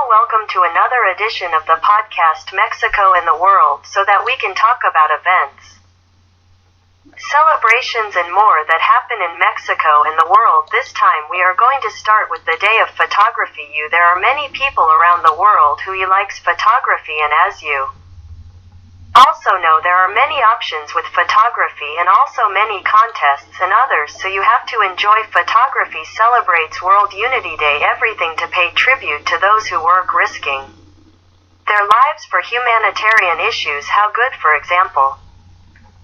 welcome to another edition of the podcast Mexico in the World so that we can talk about events, celebrations and more that happen in Mexico and the world. This time we are going to start with the Day of Photography. There are many people around the world who likes photography, and as you also know, there are many options with photography and also many contests and others, so you have to enjoy. Photography celebrates World Unity Day, everything to pay tribute to those who work risking their lives for humanitarian issues. How good, for example,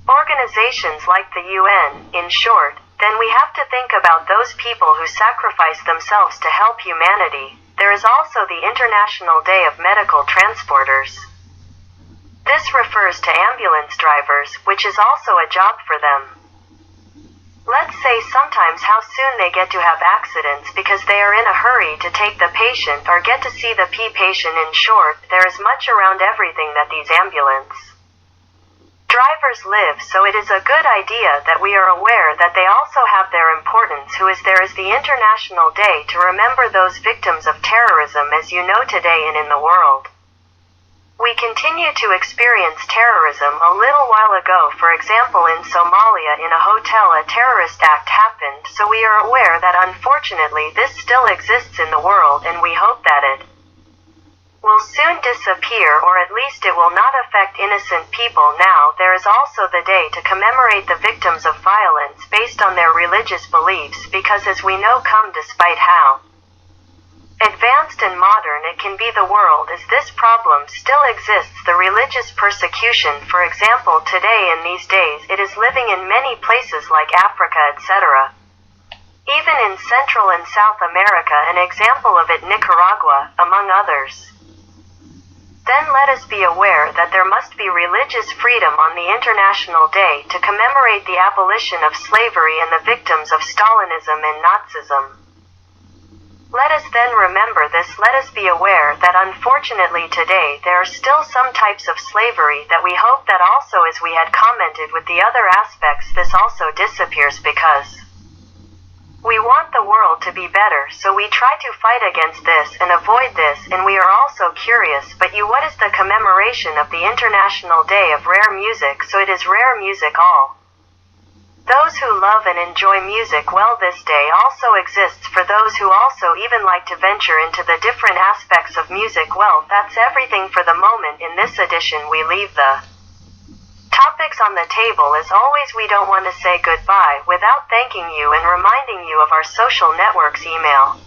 organizations like the UN, in short. Then we have to think about those people who sacrifice themselves to help humanity. There is also the International Day of Medical Transporters. This refers to ambulance drivers, which is also a job for them. Let's say sometimes how soon they get to have accidents because they are in a hurry to take the patient or get to see the patient. In short, there is much around everything that these ambulance drivers live, so it is a good idea that we are aware that they also have their importance. There is the International Day to remember those victims of terrorism, as you know, today and in the world. We continue to experience terrorism. A little while ago, for example, in Somalia, in a hotel, a terrorist act happened, so we are aware that unfortunately this still exists in the world, and we hope that it will soon disappear, or at least it will not affect innocent people. Now, there is also the day to commemorate the victims of violence based on their religious beliefs, because as we know, despite how advanced and modern it can be, the world as this problem still exists. The religious persecution, for example, today in these days, it is living in many places like Africa, etc. Even in Central and South America, an example of it, Nicaragua, among others. Then let us be aware that there must be religious freedom on the International Day to commemorate the abolition of slavery and the victims of Stalinism and Nazism. Let us then remember this. Let us be aware that unfortunately today there are still some types of slavery that we hope that also, as we had commented with the other aspects, this also disappears, because we want the world to be better, so we try to fight against this and avoid this. And we are also curious, but what is the commemoration of the International Day of Rare Music? So it is rare music. All those who love and enjoy music, well, this day also exists for those who also even like to venture into the different aspects of music. Well, that's everything for the moment. In this edition we leave the topics on the table. As always, we don't want to say goodbye without thanking you and reminding you of our social networks email: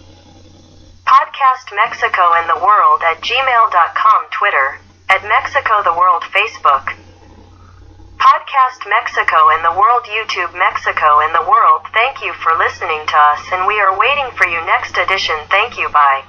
podcastmexicoandtheworld@gmail.com, Twitter @MexicoTheWorld, Facebook Podcast Mexico and the World, YouTube Mexico and the World. Thank you for listening to us, and we are waiting for you next edition. Thank you. Bye.